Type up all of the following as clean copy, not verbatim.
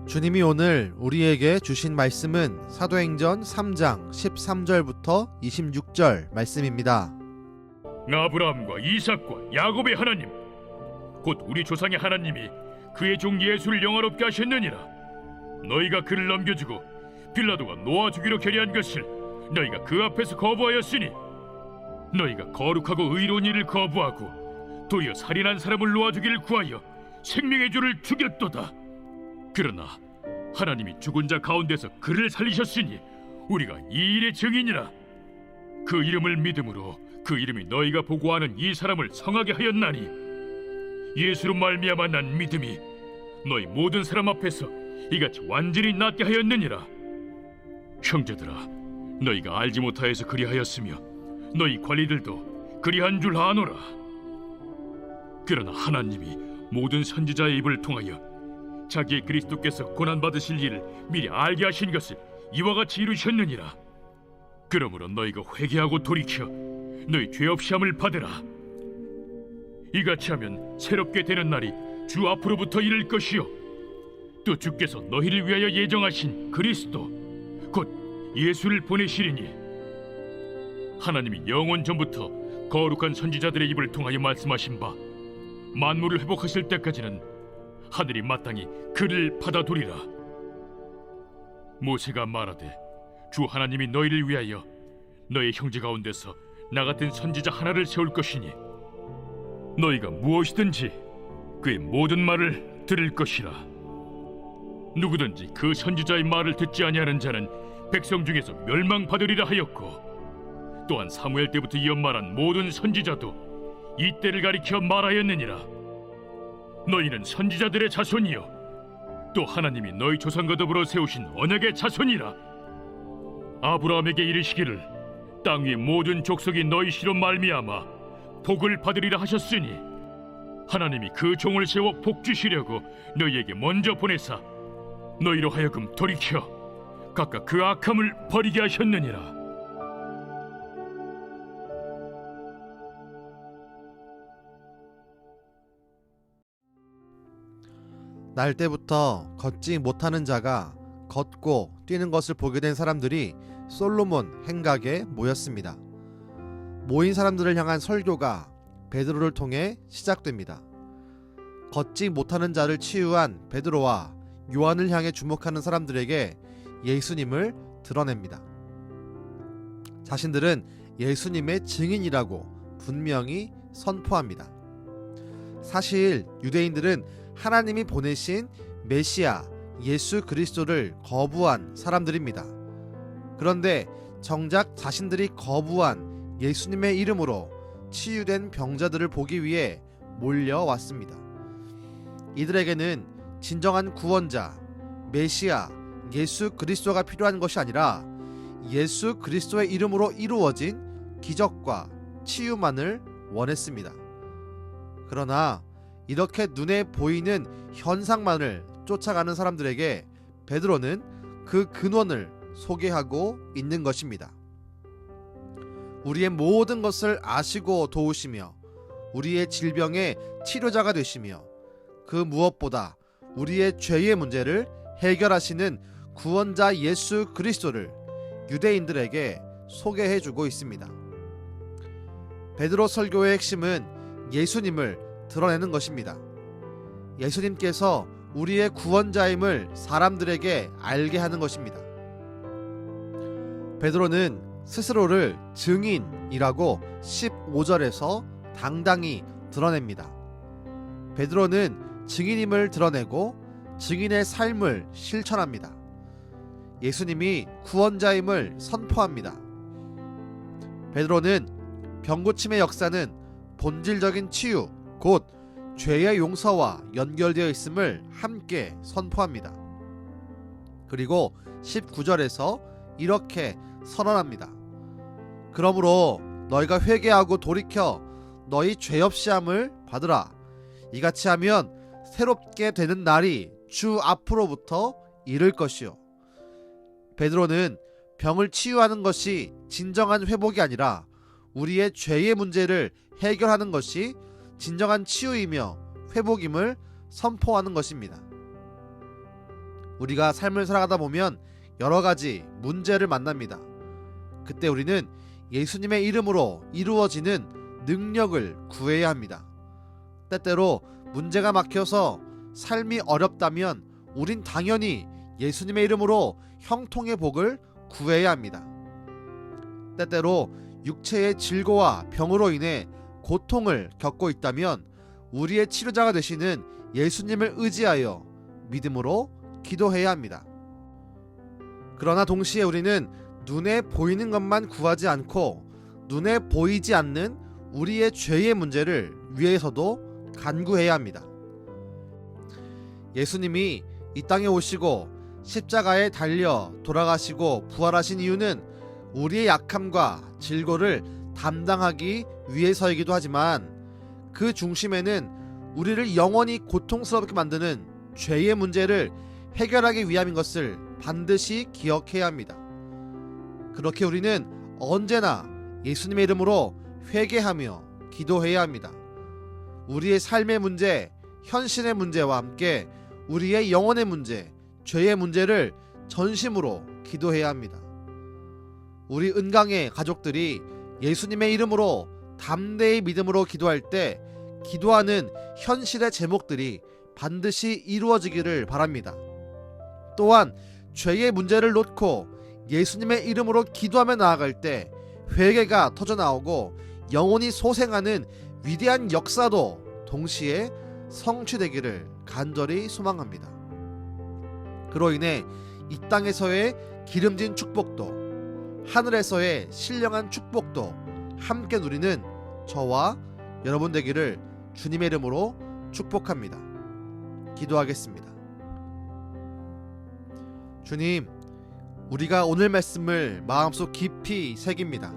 주님이 오늘 우리에게 주신 말씀은 사도행전 3장 13절부터 26절 말씀입니다. 아브라함과 이삭과 야곱의 하나님, 곧 우리 조상의 하나님이 그의 종 예수를 영화롭게 하셨느니라. 너희가 그를 넘겨주고 빌라도가 놓아주기로 결의한 것을 너희가 그 앞에서 거부하였으니, 너희가 거룩하고 의로운 일을 거부하고 도리어 살인한 사람을 놓아주기를 구하여 생명의 주를 죽였도다. 그러나 하나님이 죽은 자 가운데서 그를 살리셨으니 우리가 이 일의 증인이라. 그 이름을 믿음으로 그 이름이 너희가 보고하는 이 사람을 성하게 하였나니, 예수로 말미암아 난 믿음이 너희 모든 사람 앞에서 이같이 완전히 낫게 하였느니라. 형제들아, 너희가 알지 못하여서 그리하였으며 너희 관리들도 그리한 줄 아노라. 그러나 하나님이 모든 선지자의 입을 통하여 자기의 그리스도께서 고난받으실 일을 미리 알게 하신 것을 이와 같이 이루셨느니라. 그러므로 너희가 회개하고 돌이켜 너희 죄 없이 함을 받으라. 이같이 하면 새롭게 되는 날이 주 앞으로부터 이를 것이요, 또 주께서 너희를 위하여 예정하신 그리스도 곧 예수를 보내시리니, 하나님이 영원 전부터 거룩한 선지자들의 입을 통하여 말씀하신 바 만물을 회복하실 때까지는 하늘이 마땅히 그를 받아두리라. 모세가 말하되 주 하나님이 너희를 위하여 너희 형제 가운데서 나 같은 선지자 하나를 세울 것이니 너희가 무엇이든지 그의 모든 말을 들을 것이라. 누구든지 그 선지자의 말을 듣지 아니하는 자는 백성 중에서 멸망받으리라 하였고, 또한 사무엘 때부터 이어 말한 모든 선지자도 이 때를 가리켜 말하였느니라. 너희는 선지자들의 자손이요, 또 하나님이 너희 조상과 더불어 세우신 언약의 자손이라. 아브라함에게 이르시기를 땅 위의 모든 족속이 너희 씨로 말미암아 복을 받으리라 하셨으니, 하나님이 그 종을 세워 복 주시려고 너희에게 먼저 보내사 너희로 하여금 돌이켜 각각 그 악함을 버리게 하셨느니라. 날 때부터 걷지 못하는 자가 걷고 뛰는 것을 보게 된 사람들이 솔로몬 행각에 모였습니다. 모인 사람들을 향한 설교가 베드로를 통해 시작됩니다. 걷지 못하는 자를 치유한 베드로와 요한을 향해 주목하는 사람들에게 예수님을 드러냅니다. 자신들은 예수님의 증인이라고 분명히 선포합니다. 사실 유대인들은 하나님이 보내신 메시아 예수 그리스도를 거부한 사람들입니다. 그런데 정작 자신들이 거부한 예수님의 이름으로 치유된 병자들을 보기 위해 몰려왔습니다. 이들에게는 진정한 구원자 메시아 예수 그리스도가 필요한 것이 아니라 예수 그리스도의 이름으로 이루어진 기적과 치유만을 원했습니다. 그러나 이렇게 눈에 보이는 현상만을 쫓아가는 사람들에게 베드로는 그 근원을 소개하고 있는 것입니다. 우리의 모든 것을 아시고 도우시며 우리의 질병의 치료자가 되시며 그 무엇보다 우리의 죄의 문제를 해결하시는 구원자 예수 그리스도를 유대인들에게 소개해주고 있습니다. 베드로 설교의 핵심은 예수님을 드러내는 것입니다. 예수님께서 우리의 구원자임을 사람들에게 알게 하는 것입니다. 베드로는 스스로를 증인이라고 15절에서 당당히 드러냅니다. 베드로는 증인임을 드러내고 증인의 삶을 실천합니다. 예수님이 구원자임을 선포합니다. 베드로는 병고침의 역사는 본질적인 치유, 곧 죄의 용서와 연결되어 있음을 함께 선포합니다. 그리고 19절에서 이렇게 선언합니다. 그러므로 너희가 회개하고 돌이켜 너희 죄 없이 함을 받으라. 이같이 하면 새롭게 되는 날이 주 앞으로부터 이를 것이요. 베드로는 병을 치유하는 것이 진정한 회복이 아니라 우리의 죄의 문제를 해결하는 것이 진정한 치유이며 회복임을 선포하는 것입니다. 우리가 삶을 살아가다 보면 여러 가지 문제를 만납니다. 그때 우리는 예수님의 이름으로 이루어지는 능력을 구해야 합니다. 때때로 문제가 막혀서 삶이 어렵다면 우린 당연히 예수님의 이름으로 형통의 복을 구해야 합니다. 때때로 육체의 질고와 병으로 인해 고통을 겪고 있다면 우리의 치료자가 되시는 예수님을 의지하여 믿음으로 기도해야 합니다. 그러나 동시에 우리는 눈에 보이는 것만 구하지 않고 눈에 보이지 않는 우리의 죄의 문제를 위해서도 간구해야 합니다. 예수님이 이 땅에 오시고 십자가에 달려 돌아가시고 부활하신 이유는 우리의 약함과 질고를 담당하기 위해서이기도 하지만 그 중심에는 우리를 영원히 고통스럽게 만드는 죄의 문제를 해결하기 위함인 것을 반드시 기억해야 합니다. 그렇게 우리는 언제나 예수님의 이름으로 회개하며 기도해야 합니다. 우리의 삶의 문제, 현실의 문제와 함께 우리의 영혼의 문제, 죄의 문제를 전심으로 기도해야 합니다. 우리 은강의 가족들이 예수님의 이름으로 담대히 믿음으로 기도할 때 기도하는 현실의 제목들이 반드시 이루어지기를 바랍니다. 또한 죄의 문제를 놓고 예수님의 이름으로 기도하며 나아갈 때 회개가 터져나오고 영혼이 소생하는 위대한 역사도 동시에 성취되기를 간절히 소망합니다. 그로 인해 이 땅에서의 기름진 축복도 하늘에서의 신령한 축복도 함께 누리는 저와 여러분 되기를 주님의 이름으로 축복합니다. 기도하겠습니다. 주님, 우리가 오늘 말씀을 마음속 깊이 새깁니다.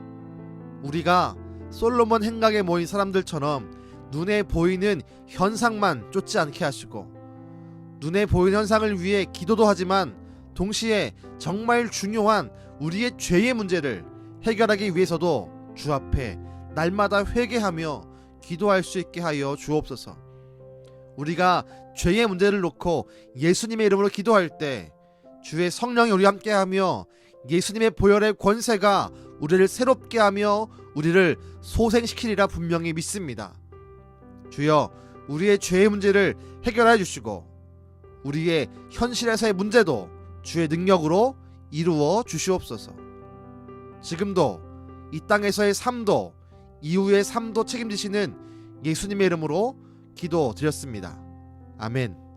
우리가 솔로몬 행각에 모인 사람들처럼 눈에 보이는 현상만 쫓지 않게 하시고 눈에 보이는 현상을 위해 기도도 하지만 동시에 정말 중요한 우리의 죄의 문제를 해결하기 위해서도 주 앞에 날마다 회개하며 기도할 수 있게 하여 주옵소서. 우리가 죄의 문제를 놓고 예수님의 이름으로 기도할 때 주의 성령이 우리와 함께하며 예수님의 보혈의 권세가 우리를 새롭게 하며 우리를 소생시키리라 분명히 믿습니다. 주여, 우리의 죄의 문제를 해결해 주시고 우리의 현실에서의 문제도 주의 능력으로 이루어 주시옵소서. 지금도 이 땅에서의 삶도 이후의 삶도 책임지시는 예수님의 이름으로 기도드렸습니다. 아멘.